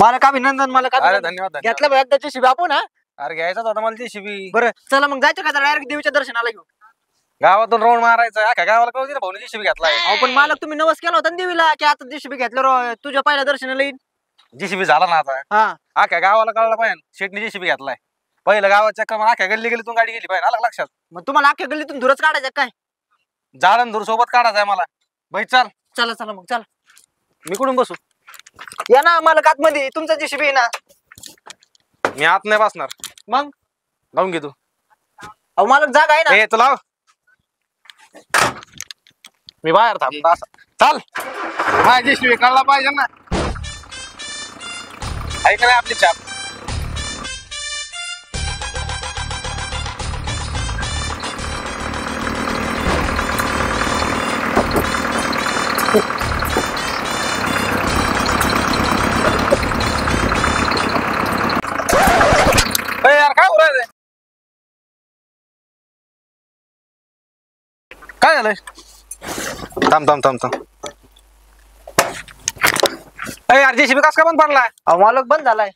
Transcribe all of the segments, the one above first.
मालक अभिनंदन मालक अरे धन्यवाद घेतला बघ एकदाची शिबी आपण. अरे घ्यायचाच होता मला JCB. बरं चला मग जायचं का डायरेक्ट देवीच्या दर्शनाला घेऊ. गावातून राऊंड मारायचा अख्या गावाला कळू दे ना भाऊने JCB घेतलाय. अहो पण मालक तुम्ही नवस केला होता ना देवीला की आता JCB घेतलं तुझ्या पहिल्या दर्शनाला येईन. JCB झाला ना आता हा अख्या गावाला कळलं पाहिजे शेटने JCB घेतलाय. पहिलं गावात चक्कर अख्या गल्ली गल्लीतून गाडी गेली पाहिजे आलं लक्षात. मग तुम्हाला अख्ख्या गल्लीतून धुरच काढायचं काय. जाळण धूर सोबत काढायचंय मला. भाई चल चला चला मग चला. मी कुठून बसू. या ना मालक आतमध्ये तुमचा JCB आहे ना. मी आत नाही बसणार. मग लावून घे तू. अहो मालक जागा आहे ना. ए तू लाव. मी बाहेर थांबतो असं. चल माझी JCB काढला पाहिजे ना. ऐक नाही आपली चाप. यार काय बोलायचंय. काय झालंय. थांब थांब थांब थांब. यार JCB कस काय बंद पडलाय. अहो मालक बंद झालाय.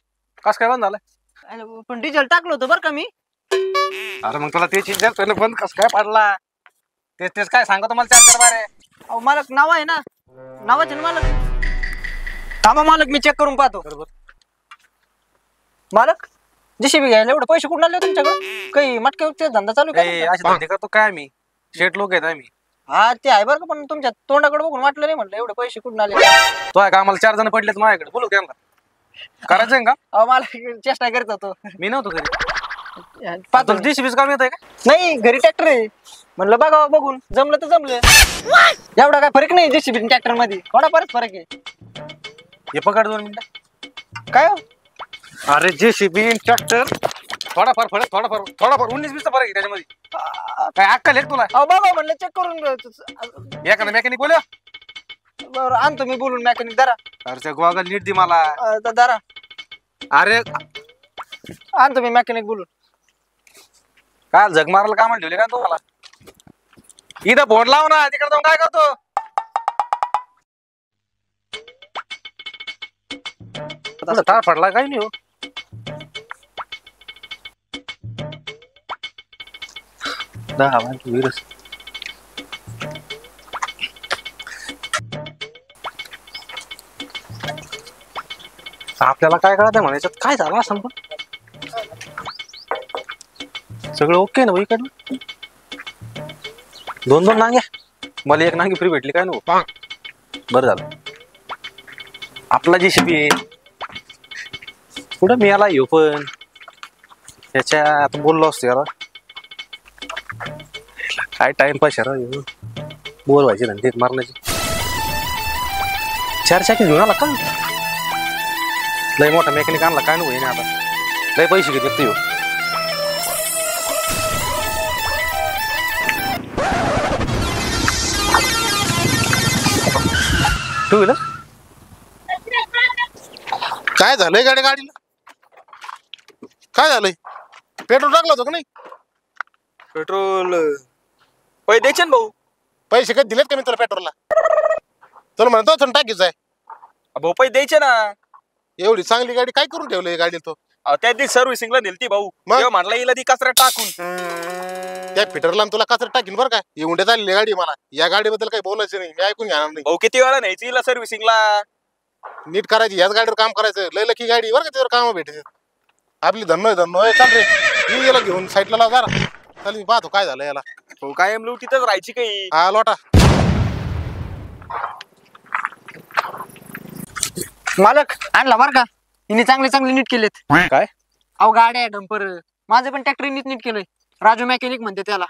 कस काय बंद झालाय. पण डिझेल टाकलं होतं बरं का मी. अरे मग तुला तेच विचारतोय बंद कस काय पडला. तेच तेच काय सांगतो मला 4 बारे. अहो मालक नाव आहे ना. नावाचे ना मालक. थांबा मालक मी चेक करून पाहतो. बरोबर. मालक JCB घ्यायला एवढे पैसे कुठून आले तुमच्याकडे. काही मटक्याचा धंदा चालू आहे का. अशी धंदे करतो काय मी. शेट लोक आहेत आम्ही. हा ते आहे बरं का पण तुमच्या तोंडाकडे बघून वाटलं नाही म्हटलं एवढे पैसे कुठून आले. तो आहे का आम्हाला 4 जण पडलेत माझ्याकडे बोलू त्यांना. करायचंय का. अहो मला चेष्टा करत होतो. मी नव्हतो घरी. पाहतो JCB काम येत आहे का. नाही घरी ट्रॅक्टर आहे म्हणलं बघा बघून जमलं तर जमलं. एवढा काय फरक नाही JCB ट्रॅक्टर मध्ये थोडा परत फरक आहे. हे पकड 2 मिनिटं. काय हो? अरे JCB ट्रॅक्टर थोडाफार फरक थोडाफार 19-20 फरक आहे त्याच्यामध्ये. काय अक्कल आहे तुला. अहो बघा म्हणलं चेक करून. एखादा मेकॅनिक बोल. बरं आणतो मी बोलून मेकॅनिक धरा. अरे त्या गॉगल नीट दे मला. धरा अरे आणतो मी मेकॅनिक बोलून. काय जग मारायला कामाला ठेवले का तुम्हाला. इथं फोन लाव ना तिकडे जाऊन काय करतो. तार पडला काही नाही हो. वीरस आपल्याला काय कळत म्हणायचं काय झालं असं पण. सगळं ओके ना इकडनं. 2 नांग्या मला 1 नांगी फ्री भेटली काय नको. बरं झालं आपला JCB कुठं मी आला येऊ पण त्याच्या आता बोललो असतो याला काय टाइमपास यार बोर व्हायची धंदे मारण्याची. 4 चाकी घेऊन आला का. लय मोठा मेकॅनिक आणला काय नको आता. लय पैसे घेतले तू. टू व्हीलर काय झालंय गाडीला. काय झालंय पेट्रोल टाकलं होतं का नाही. पेट्रोल पैसे द्यायचे ना भाऊ. पैसे कधी दिलेत का मी तुला पेट्रोलला. तुला म्हणतो टाकीच आहे. भाऊ पैसे द्यायचे ना. एवढी चांगली गाडी काय करून ठेवली गाडी तो. त्या दिवशी सर्व्हिसिंगला नेलती भाऊ. म्हटलं येईल ती कचऱ्यात टाकून. त्या फिटरला तुला कचरा टाकीन बरं का. येऊन आलेली गाडी मला या गाडीबद्दल काही बोलायचं नाही. मी ऐकून घेणार नाही. भाऊ किती वेळा न्यायची हिला सर्व्हिसिंगला. नीट करायची याच गाडीवर काम करायचं. लय लकी गाडी बरं का त्यावर काम भेटायचे. आपली धन्नो चाल रे. मी याला घेऊन साईडला लाव जरा. चल मी पाहतो काय झालं याला. भाऊ कायम लुटीतच राहायची काही. हा लोटा. मालक आणला बरं का. हिने चांगले नीट केलेत. काय अहो गाड्या डंपर माझं पण ट्रॅक्टर नीट केलंय. राजू मेकॅनिक म्हणते त्याला.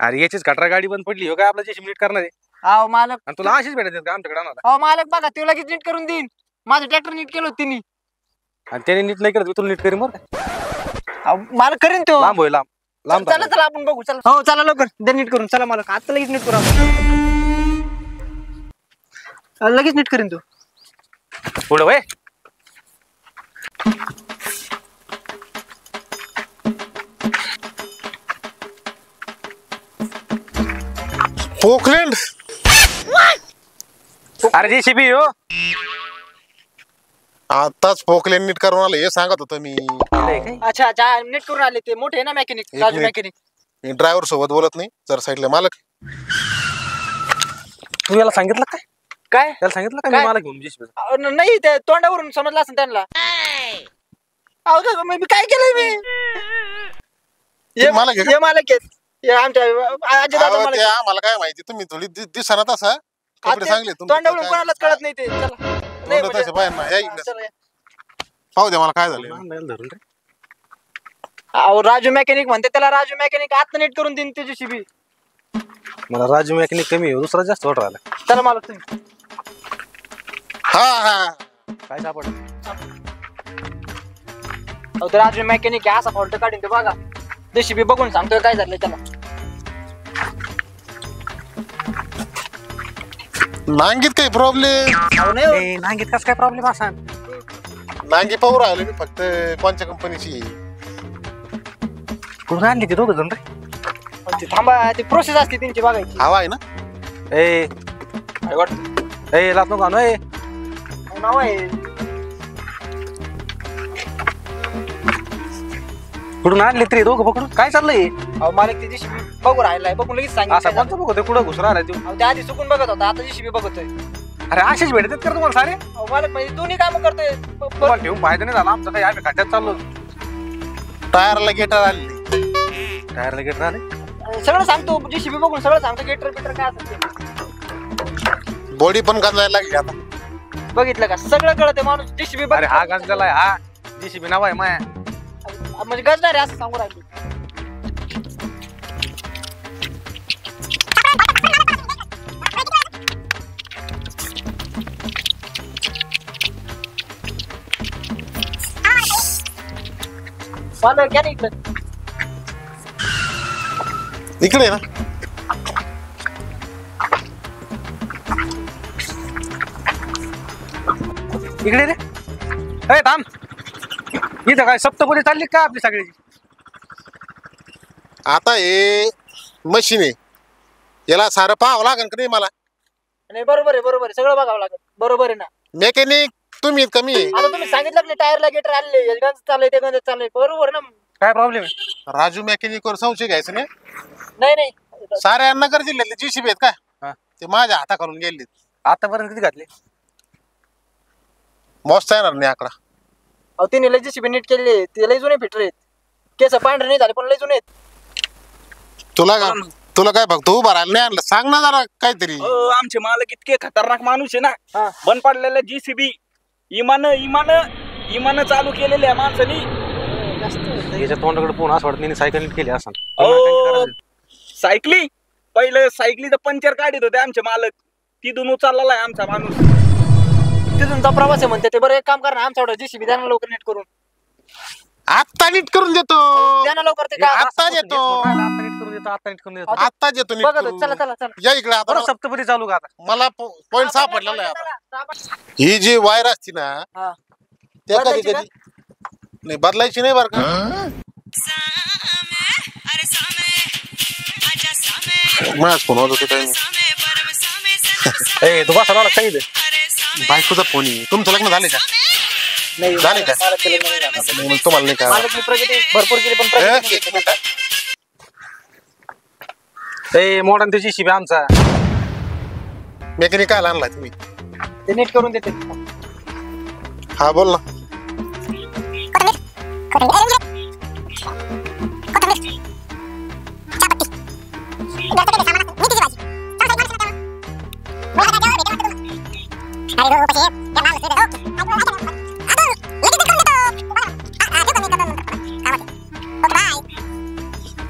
अरे याचीच कटरा गाडी बंद पडली हो काय आपला JCB नीट करणार आहे. अहो मालक आणि तुला अशीच भेटत का आमच्याकडे आणायला. अहो मालक बघा ते लगेच नीट करून देईन. माझं ट्रॅक्टर नीट केलं होतं तिने. आणि त्याने नीट नाही करत तुला नीट करीन बरं. मालक करीन तो. लांब होईल लांब. चला आपण बघू. चला हो चला लवकर दे नीट करून. चला मालक आता लगेच नीट करू आपण. लगेच नीट करीन तू. पुढं वय पोकलँड. अरे JCB हो. आताच पोकले नीट करून आलं हे सांगत होतो मी. अच्छा अच्छा नीट करून आले ते मोठे आहे ना मेकॅनिक एक राजू मिनिट. मेकॅनिक. ड्रायव्हर सोबत बोलत नाही जर साईडला मालक. तू याला सांगितलं काय? काय त्याला सांगितलं का काय? मी मला घेऊन JCB? नाही ते तोंडावरून समजलं असं त्यांना. अहो दादा, मी काय केलंय मी? तुम्ही मालक आहे का? हे मालक आहेत. हे आमच्या आजी दादा अहो, मालक ते आहेत. आम्हाला काय माहिती तुम्ही थोडी दिसणार असा कपडे चांगले तोंडावरून कोणालाच कळत नाही ते. चला नाही म्हणजे- तसे बाहेर ना या इकडे. चला या. पाहू द्या मला काय झालं. धरून रे. अहो राजू मेकॅनिक म्हणते त्याला. राजू मेकॅनिक आता नीट करून देईन त्याची शिबी. मला राजू मेकॅनिक कमी आहे, दुसरा जास्त वाट राहिला. चला मालक तुम्ही. हा हा काय सापड? अहो ते राजू मेकॅनिक आहे, असा फॉल्ट काढून ते बघा. जेसीबी बघून सांगतोय काय झालं त्याला. नांगीत काही प्रॉब्लेम. अहो नाही हो. नांगीत कस काय प्रॉब्लेम असा? नांगी पाहू राहिलो मी फक्त कोणत्या कंपनीची. कुठून आणली ती दोघं जण रे? अहो, ते थांबा ती प्रोसेस असते त्यांची बघायची. हवा आहे ना. ए काय वाटतं? ए लात नको आणू, ए अहो, नाव आहे. कुठून आणली तरी दोघं पकडून? काय चाललंय अहो मालक ती जेसीबी बघू राहिलाय. बघून लगेच असं सांगितलं. कोणतं बघतोय? कुठं घुसरा राहिला तू? अहो ते आधी चुकून बघत होता, आता जेसीबी बघतोय. अरे असेच भेटतात का तुम्हाला सारे? अहो मालक म्हणजे दोन्ही काम करतोय. तुम्हाला ठेवून फायदा नाही झाला आमचं काही. आम्ही खड्ड्यात चाललो. टायरला गेटर आली. टायरला गेट राहिले. सगळं सांगतो जेसीबी बघून सगळं सांगतो. गेटर बिटर काय असेल ते. बॉडी पण गंजायला लागली आता. बघितलं का सगळं कळत माणूस. जेसीबी अरे हा गंजलेला आहे हा. JCB नाव आहे माया. म्हणजे गजणार आहे असं सांगू राहिलो. मालक घ्या ना इकडं. इकडे ना. इकडे रे. ए थांब. इथं काय सप्तपदी चालली का आपली सगळ्याची? आता हे मशीन आहे याला सारं पाहावं लागेल का नाही मला. नाही बरोबर आहे बरोबर आहे. सगळं बघावं लागत. बरोबर आहे ना. मेकॅनिक तुम्ही कमी आहे. आता तुम्ही सांगितलं की टायरला गेटर आले. गंज चाललंय ते गंज चाललंय. बरोबर ना. काय प्रॉब्लेम आहे? राजू मेकॅनिक वर संशय घ्यायचं नाही. नाही नाही. साऱ्या नगर जिल्ह्यातले JCB आहेत हा. का ते माझ्या हाताखालून गेले. आतापर्यंत किती घातले? मोजता येणार नाही आकडा. अहो तिने लय जेसीबी नीट केले. ते लय जुने फिटर आहेत. केस पांढरे नाही झाले पण लय जुने आहेत. तुला काय फक्त उभा राहिला नाही आणलं. सांग ना जरा काहीतरी. आमचे मालक इतके खतरनाक माणूस आहे ना. हा. बंद पडलेला JCB इमान चालू केलेले आहे माणसानी. याच्या तोंडाकडे पोहून असं वाटत मी सायकल नीट केली असं. सायकली पहिलं सायकलीचं पंक्चर काढत होते आमचे मालक. तिथून उचललेला आहे आमचा माणूस. तिथूनचा प्रवास आहे म्हणते ते. बरं एक काम करा ना आमच्या जेसीबी द्या ना लवकर नीट करून. आत्ता नीट करून देतो. द्या ना लवकर ते काय. आत्ता देतो. आता नीट करून देतो. आता नीट करून देतो. आत्ता देतो नीट बघा करून. चला चला चला. या इकडे आता. बरं सप्तपदी चालू का आता? मला पॉइंट सापडलेला आहे आता. ही जी वायर असती ना हा. त्या कधी बदलायची कधी नाही बदलायची नाही बरं का. माझ फोन होत होते काही ए तू बसा मला काही दे. बायकोचा फोन आहे. तुमचं लग्न झाले का. नाही झाले का? मला केलं नाही झालं. मग तुम्हाला नाही का. मालक मी प्रगती भरपूर केली पण प्रगती नाही केली. ए मॉडर्न ते JCB आमचा. मेकॅनिक काय आणलाय तुम्ही. ते नीट करून देते. हा बोल ना.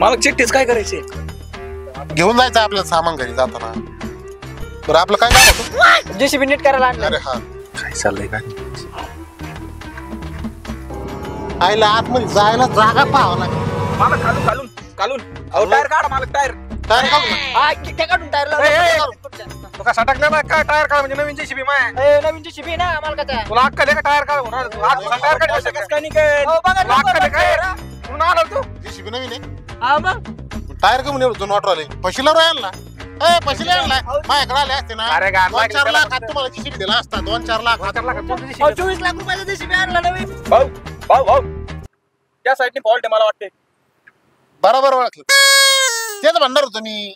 मालक चिठ्ठीच काय करायचे? घेऊन जायचं आपलं सामान घरी जाताना. बरं आपलं काय काम होतं. जेसीबी नीट करायला आणलं. अरे हा काय चाललंय काय? आईला आतमध्ये जायला जागा पाहावं लागेल. मालक खालून खालून खालून. अहो टायर काढा मालक टायर. टायर काढू ना. हा किट्या काढून टायर तो काय सटकलेला काय? टायर काढ म्हणजे नवीन JCB माय. नवीन जेसीबी ना मालकाचा. तुला अक्कल आहे का टायर काढ म्हणून? तू टायर काढ कसं काय निघेल? हो बघा तुला अक्कल आहे काय? म्हणून आला तू. JCB नवीन आहे. हा मग टायर कमी एवढं जुनं वाटू राहिले. पशीला राहील ना. ए पैसे नाही आणलाय माझ्याकडे आले असते ना अरे गाड 2-4 लाख तुम्हाला जीसीबी दिला असता 2-4 लाख 24 लाख रुपयाचा JCB आणला नवीन. भाऊ भाऊ भाऊ त्या साईडने फॉल्ट आहे मला वाटते. बरोबर ओळखलं तेच म्हणणार होतो मी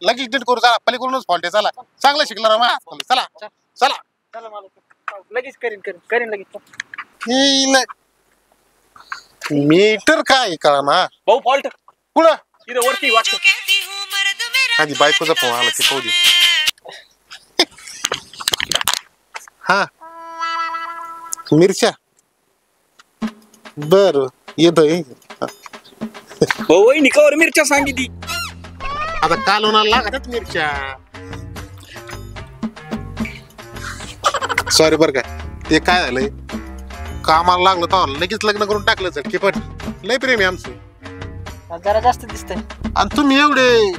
लगेच डिलीट करू चला पलीकडूनच फॉल्ट आहे चला चांगलं शिकला रे मा चला चला चला मला लगेच करीन लगेच. मीटर काय कळा ना भाऊ फॉल्ट कुठं इथं वरती वाटतं. आधी बायकोचा फोन आला ते पाहू दे हा मिरच्या बर येतोय भाऊ वहिनी कवर मिरच्या सांगितली. आता कालवणाला लागतात मिरच्या सॉरी बर काय ते काय झालंय कामाला लागलो तर लगेच लग्न करून टाकलं चल किपट लय प्रेम आहे आमचं जरा जास्त दिसतंय. आणि तुम्ही एवढे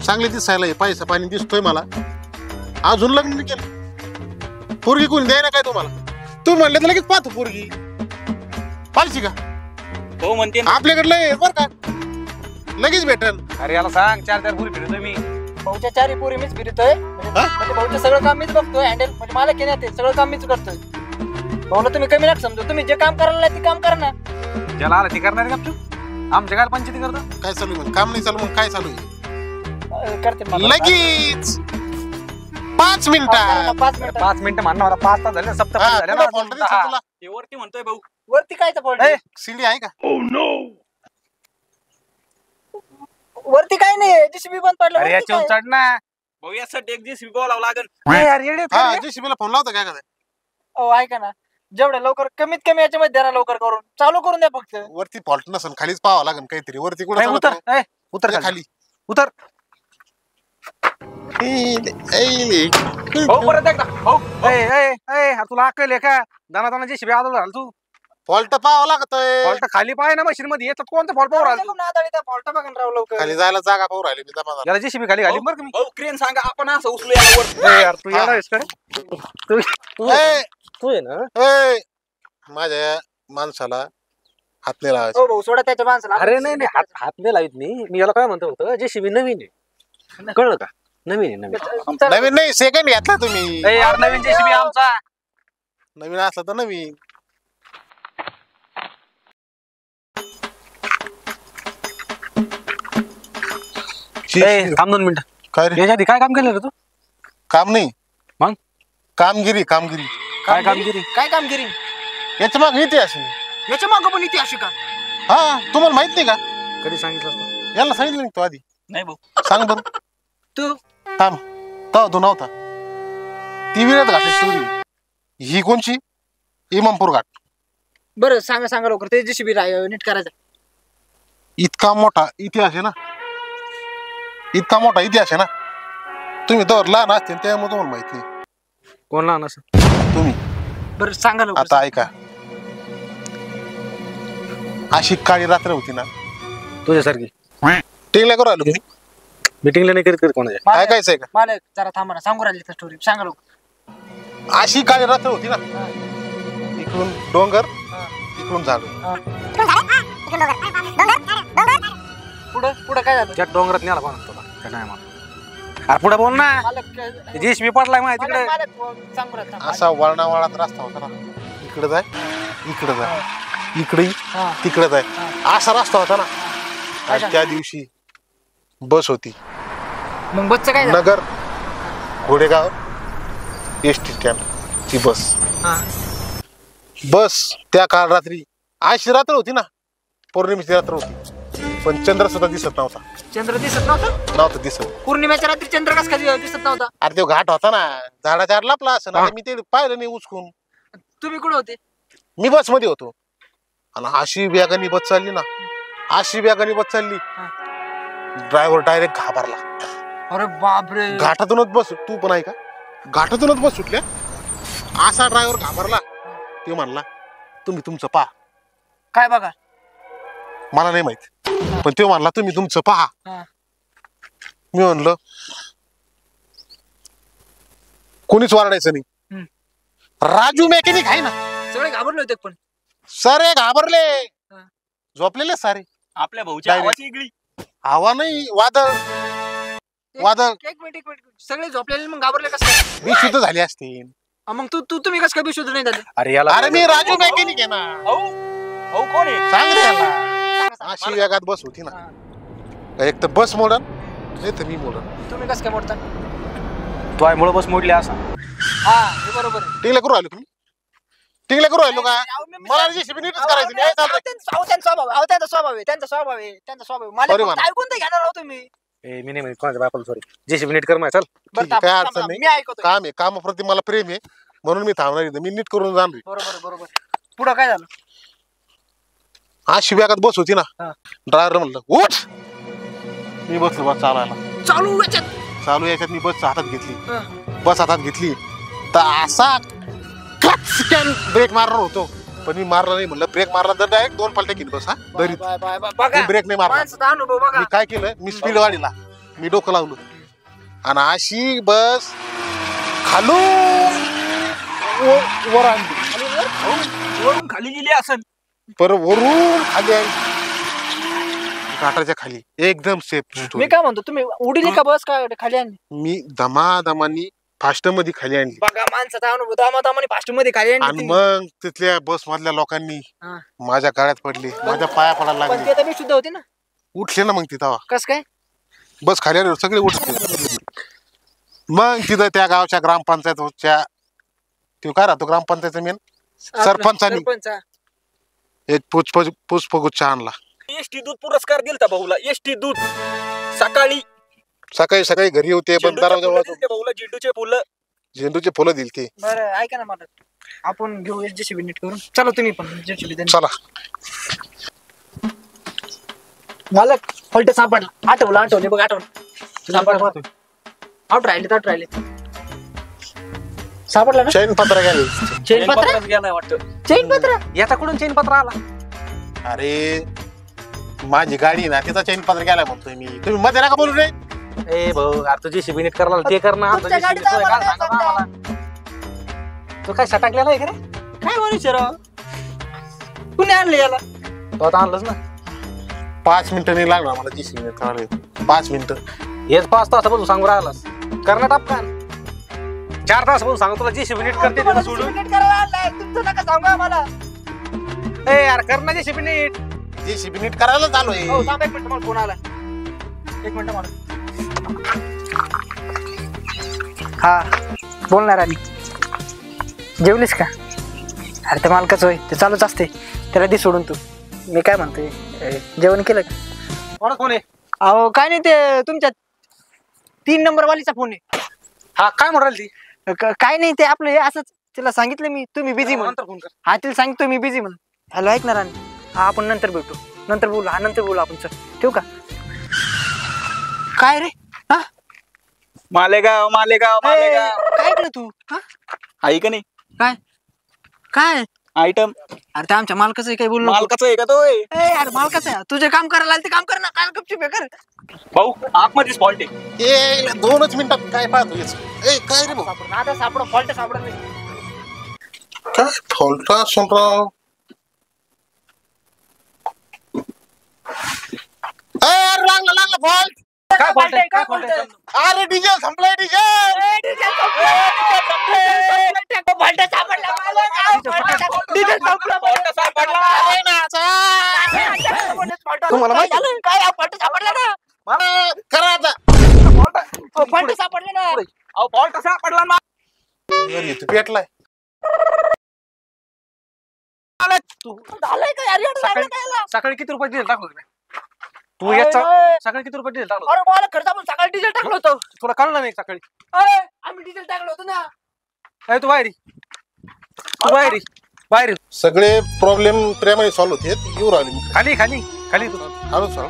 चांगले दिसायला पैसा पाणी दिसतोय मला अजून लग्न नाही केलं पोरगी कोणी द्याय ना काय तुम्हाला तुम्ही म्हणले तर लगेच पाहतो पोरगी पाहिजे का भाऊ म्हणते ना, आपल्याकडे लय बर का लगेच भेटल अरे याला सांग 4-4 पुरी फिरतोय मी. भाऊच्या 4 पोरी मीच फिरतोय म्हणजे भाऊचं सगळं काम मीच बघतोय हँडल म्हणजे मला केलं ते सगळं काम मीच करतोय. भाऊला तुम्ही कमी नका समजू तुम्ही जे काम करायला ते काम करा ना. ज्याला आला ती करणार का तू आमच्या काय पंचायती करतो. काय चालू आहे मग काम नाही चालू मग काय चालू आहे करते मला. लगेच 5 मिनिटात 5 मिनिटं 5 मिनिटं म्हणणं मला 5 तास झाले सप्ताह झाले ना. fault दिसतो तुला ते वरती म्हणतोय भाऊ. वरती कायचा फॉल्ट ए, सीडी आहे का वरती काय नाही JCB बंद पडलं अरे वरती याच्यावर काय? चढ ना. भाऊ यासाठी एक जीसीबी बोलावं लागेल. ए, यार येडे आहेत हा का रे? जेसीबीला फोन लावता काय अहो ऐका ना जेवढं लवकर कमीत कमी याच्यामध्ये द्या ना लवकर करून चालू करून द्या फक्त. वरती फॉल्ट नसेल खालीच पाहावं लागेल काहीतरी वरती ए, कुठे उतर ए, उतर खाली खाली उतर. भाऊ परत एकदा भाऊ ए ए ए अरे तुला अक्कल आहे का दाना दाना JCB आदळ घाल तू. फॉल्ट पाहावं लागतोय फॉल्ट खाली पाय ना मशीन मध्ये येतात कोणता फॉल्ट पाहू राहिला तू? फॉल्ट बघा ना राव लवकर. खाली जायला जागा पाहू राहिली मी जमा याला JCB खाली घाली बरं का मी. भाऊ क्रेन सांगा आपण असं उचलू याला वर. ए, यार तू येणार आहेस का रे? तू तू तू आहे ना माझ्या माणसाला हात नाही लावायचा हो भाऊ सोडा त्याच्या माणसाला. अरे नाही नाही हात हात नाही लावित मी याला काय म्हणतो होतं JCB नवीन आहे कळलं का नवीन आहे नवीन. चला. नवीन नाही सेकंड घेतला तुम्ही ए, यार नवीन JCB आमचा. नवीन असला तर नवीन ए, थांब 2 मिनिटं. काय रे याच्या आधी काय काम केलं रे तू काम नाही मग कामगिरी काय कामगिरी. काय कामगिरी याच्या मागे इतिहास आहे. याच्या मागं पण इतिहास आहे का? हा तुम्हाला माहित नाही का कधी सांगितलं असतं? याला सांगितलं नाही तू आधी नाही भाऊ सांग बरं तू थांब तो नव्हता ती विरत घाट स्टोरी ही कोणची इमामपूर घाट बरं सांगा लवकर ते JCB नीट करायचं. इतका मोठा इतिहास आहे ना इतका मोठा इतिहास आहे ना तुम्ही तर लहान असते त्यामुळे तुम्हाला माहित नाही कोण लहान असं तुम्ही बरं सांगा लवकर. आता ऐका अशी काळी रात्र होती ना तुझ्यासारखी टेंगल्या करू आलो तुम्ही मिटिंगला नाही करीत कोणाच्या. मालक, ऐकायचंय का मालक जरा थांबा ना सांगू राहिली स्टोरी सांगा लवकर. अशी काळी रात्र होती ना हा, इकडून डोंगर हा, इकडून झाड हा. पुढं काय झालं? त्या डोंगरात न्याला कोण तुला त्या टायमाला अरे पुढे बोल ना. मालक JCB पडलाय माहिती तिकडे. मालक सांगू राहिला थांब. असा वळणावळात रस्ता होता ना इकडे जाय इकडे जाय इकडे हा. तिकडे जाय असा रस्ता होता ना काय आणि त्या दिवशी बस होती मग बसचं काय झालं? नगर घोडेगाव एसटी स्टँड ची बस हा. बस त्या काळ रात्री अशी रात्र होती ना पौर्णिमेची रात्र होती पण चंद्र सुद्धा दिसत नव्हता चंद्र दिसत नव्हतं दिसत पौर्णिमेच्या रात्री चंद्र कस कधी दिसत नव्हता? अरे तो घाट होता ना झाडाच्या आड लपला असं ना मी ते पाहिलं नाही उचकून तुम्ही कुठे होते? मी बस मध्ये होतो आणि अशी वेगाने बस चालली ना अशी वेगाने बस चालली ड्रायव्हर डायरेक्ट घाबरला अरे बापरे. घाटातूनच बस तू पण आहे का घाटातूनच बस सुटल्या असा ड्रायव्हर घाबरला ते म्हणला तुम्ही तुमचं पहा काय बघा? मला नाही माहित पण ते म्हणला तुम्ही तुमचं पहा हा. मी म्हणलं कोणीच वारडायचं नाही हम्म. राजू मेकॅनिक आहे ना सगळे घाबरले होते पण. सारे घाबरले हा. झोपलेले सारे आपल्या भाऊच्या Direct. आवाज वेगळी. हवा नाही वादळ वादळ एक मिनिट सगळे झोपलेले मग घाबरले कसं काय? विशुद्ध झाली असतील. मग तुम्ही कसं काय बेशुद्ध नाही झाले? अरे याला अरे मी राजू मेकॅनिक आहे ना. भाऊ कोण आहे? सांग रे याला. सांगा. अशी वेगात बस होती ना. एक तर बस मोडन नाही तर मी मोडन. तुम्ही कसं काय मोडता? तो आहे मुळे बस मोडली असा. हा हे बरोबर आहे. टिंगला करू राहिलो तुम्ही? टिंगला करू राहिलो का? अहो, मला JCB नीटच करायचं नाही चालतंय. त्यांचा स्वभाव आहे त्यांचा स्वभाव मला Sorry फक्त म्हणा. ऐकून तर घेणार आहो तुम्ही. ए मी नाही म्हणत कोणाच्या बापाला सॉरी. JCB नीट कर माझ्या चल. बरं, ठीक आहे, काय थांबा, अडचण थांबा, नाही. मी ऐकतो. काम आहे, कामाप्रती मला प्रेम आहे म्हणून मी थांबणार इथं. मी नीट करून जाणार. बरोबर पुढं काय झालं? अशी वेगात बस होती ना. हा. ड्रायव्हर म्हणलं उठ. मी बसलो बस चालायला. चालू याच्यात चालू याच्यात मी बस हातात घेतली. हं. बस हातात घेतली तर असा कचकन ब्रेक मारणार होतो पण मी मारला नाही. म्हणलं ब्रेक मारला तर डायरेक्ट 2 पलट्या घेत बस. हा दरीत बाय, बघा मी ब्रेक नाही मारला. माणसाचा अनुभव बघा. मी काय केलं मी स्पीड वाढीला मी डोकं लावलं आणि अशी बस खालून वर आणली. वरून खाली गेली असं. परत वरून खाली आली घाटाच्या खाली एकदम सेफ. मी काय म्हणतो तुम्ही उडीली का बस का खाली आणली? मी दमादमानी फास्ट मध्ये खाली आणली बघा माणसाचा अनुभव दामादामाने फास्ट मध्ये खाली आणली आणि तुम्ही. मग तिथल्या बस मधल्या लोकांनी हा. माझ्या गाड्यात पडले माझ्या पाया पडायला पण लागले. ते तर शुद्ध होती ना. उठले ना मग तिथं कस काय? बस खाली आल्यावर सगळे उठले. मग तिथं त्या गावच्या ग्रामपंचायतच्या तो काय राहतो ग्रामपंचायतचा मेन सरपंचानी सरपंच, हा. एक पुष्पगुच्छ आणला. एसटी दूध पुरस्कार दिलता भाऊला. एसटी दूध सकाळी सकाळी सकाळी घरी होते पण झेंडूचे दरवाजा फुलं वाजून दिलते भाऊला. झेंडूचे फुलं. झेंडूचे फुलं दिली ते. बरं ऐका ना मला आपण घेऊ JCB नीट करून. चला तुम्ही पण JCB चला मालक फॉल्ट सापडला. आठवले बघ आठवलं सापडला. आउट राहिले सापडला ना. चैन पत्र गेले. चेन पत्र पत्रात गेलाय वाटतं. चेन पत्र याचा कुठून चेन पत्र आला? अरे माझी गाडी ना तिचा चैन पत्र गेला म्हणतोय मी. तुम्ही मध्ये नका बोलू रे. ए भाऊ अरे तू JCB नीट करायला ते कर ना. तुमच्या गाडीचा काय आवाज सांगा नाही मला. तू काय सटाकलेला आहे का रे? काय मनुष्य राव कुणी आणलं याला? तो आता आणलंच ना. 5 मिनिटं नाही लागणार मला JCB करायला. 5 मिनिटं. हेच 5 तासापासून सांगू राहिलास करणं टापकान. 4 तासापासून सांगू तुला JCB नीट करते तुम्हाला तिथं सोडून. JCB नीट करायला आणलंय. तुमचं नका सांगू आम्हाला. ए यार कर ना JCB नीट. JCB नीट करायला चालू हो आहे. थांब एक मिनिट मला फोन आला. एक मिनिट मला. हा बोलणार आली. जेवलीस का? अरे ते मालकाच होय ते चालूच असते त्याला दे सोडून. तू मी काय म्हणतोय जेवण केलं का? कोण आहे? अहो काय नाही ते तुमच्या 3 नंबर वालीचा फोन आहे. हा काय म्हणाल ती? काय नाही ते आपलं हे असंच तिला सांगितलं मी तुम्ही बिझी म्हणून. नंतर फोन कर. हा तिला सांगितलं मी बिझी म्हणून. हॅलो ऐकणार आणि हा आपण नंतर भेटू. नंतर बोलू. हा नंतर बोलू आपण. चल ठेवू का? काय रे? हा मालेगाव. काय ऐकलं तू? हा आहे का नाही काय काय आयटम? अरे ते आमच्या मालकाचं काही बोलू नको. मालकाचं आहे का तो? अरे मालकाचं आहे. तुझे काम करायला आलं ते काम कर ना. काय गपचूप हे कर. भाऊ आतमध्येच फॉल्ट आहे. ए 2च मिनिटात काय पाहतो याचं? ए काय रे भाऊ? आता सापडा फॉल्ट सापडत नाही. काय फॉल्टा सोनराव? लागला फॉल्ट. काय fault आहे? काय काय fault fault आहे? आहे? अरे डिझेल संपलाय डिझेल. तुम्हाला माहिती आहे? काय फॉल्ट सापडला ना. करा आता. फॉल्ट सापडले ना. अहो फॉल्ट सापडला ना. अरे, तू पेटलाय. झालंय का यार? एवढं लागलं काय याला? सकाळी किती रुपये डिझेल टाकलं तुम्ही? तू अरे, याचा अरे. सकाळी किती रुपये डिझेल टाकलं? अरे मला खर्च आपण सकाळी डिझेल टाकलं होतं. तुला कळलं नाही सकाळी? अरे आम्ही डिझेल टाकलं होतं ना. ए तू बाहेर ये. तू बाहेर ये. बाहेर ये. सगळे प्रॉब्लेम प्रेमाने सॉल्व्ह होते. येऊ राहिले मी खाली खाली खाली तू हळू सर.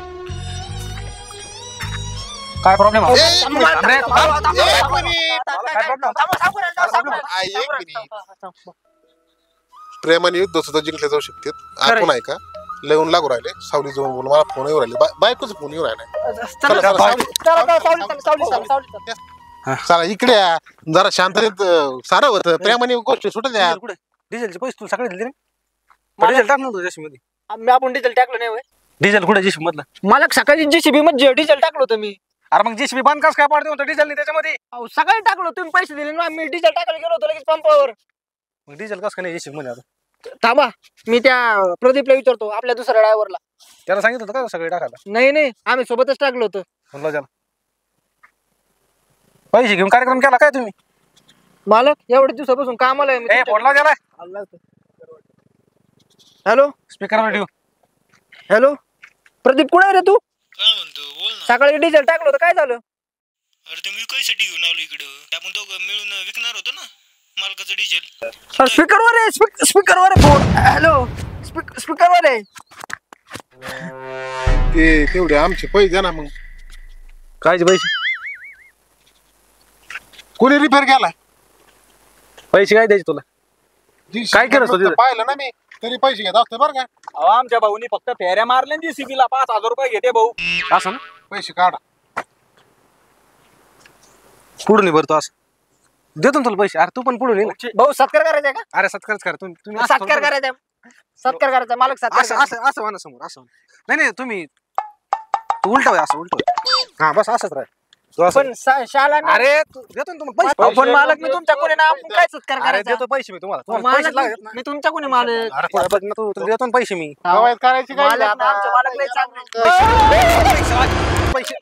काय प्रॉब्लेम ए, एक मिनिट. थांबा, एक थांबा, मिनिट. थांबा, थांबा, सांगू ना, सांगू ना. एक मिनिट. प्रेमाने युद्ध सुद्धा जिंकले जाऊ शकते. आपण आहे का लिहून लागू राहिले. सावली जाऊन बोल. मला फोन येऊ राहिले. बायकोच फोन येऊ राहिला. चला, चला, चला, चला, सावली. चला इकडे या. जरा शांततेत सारं होतं. प्रेमाने गोष्टी सुटत द्या. कुठे डिझेलचे पैसे तुला सगळे दिले रे? डिझेल टाकलं होतं JCB मध्ये. आपण डिझेल टाकलं नाही होय. डिझेल कुठे JCB मधलं? मला सकाळी JCB मध्ये डिझेल टाकलं होतं मी. अरे मग जेसीबी बांध कस काय पाडते म्हणतो डिझेल नाही त्याच्यामध्ये. अहो, सकाळी टाकलो तुम्ही पैसे दिले ना, मी डिझेल टाकायला गेलो होतो लगेच पंपावर. मग डिझेल कस काय नाही जेसीबी मध्ये आता. थांबा, मी त्या प्रदीपला विचारतो, आपल्या दुसऱ्या ड्रायव्हरला. त्याला सांगितलं होतं का सगळे टाकायला. नाही आम्ही सोबतच टाकलो होतं. म्हणलं त्याला पैसे घेऊन कार्यक्रम केला काय तुम्ही. मालक एवढ्या दिवसापासून कामाला आहे मी ए फोडला त्याला हॅलो स्पीकरवर ठेव. हॅलो प्रदीप, कुठे आहे रे तू? काय म्हणतो बोल ना. सकाळी डिझेल टाकलं होतं, काय झालं? अरे ते मी विकायसाठी घेऊन आलो इकडं. आपण दोघं मिळून विकणार होतो ना मालकाचं डिझेल. स्पीकरवर आहे, स्पीकरवर आहे फोन. हॅलो स्पीकरवर आहे. ते तेवढे आमचे पैसे द्या ना मग. कायचे पैसे. कोणी रिपेअर केला पैसे काय द्यायचे तुला. काय केलं होतं तिथं? पाहिलं ना मी, तरी पैसे घेत असते बरं का. अहो, आमच्या भाऊनी फक्त फेऱ्या मारल्या जेसीबीला 5,000 रुपये घेते भाऊ. असं ना पैसे काढा. पुढून भरतो असं देतो ना तुला पैसे. अरे तू पण पुढून ये ना. भाऊ सत्कार करायचा का? अरे सत्कारच करा तुम्ही असं सत्कार थोडं- करायचा, सत्कार करायचा मालक, सत्कार असं असं असं म्हणा समोर असं म्हणा. नाही तुम्ही तू उलट असं उलट. हा बस असंच राह तू असं. पण शाला नाही. अरे तू देतो ना तुम्हाला अहो, पैसे. पण मालक मी तुमच्या कोणी ना, आपण काय सत्कार अरे करायचा? देतो पैसे मी तुम्हाला पैसे मालक लागत ना. मी तुमच्या कोणी मालक? अरे थोडं बघ ना तू तुला देतो ना पैसे मी. कवायत करायची काय मालक ना, आता? आमचे मालक लय चांगले. पैसे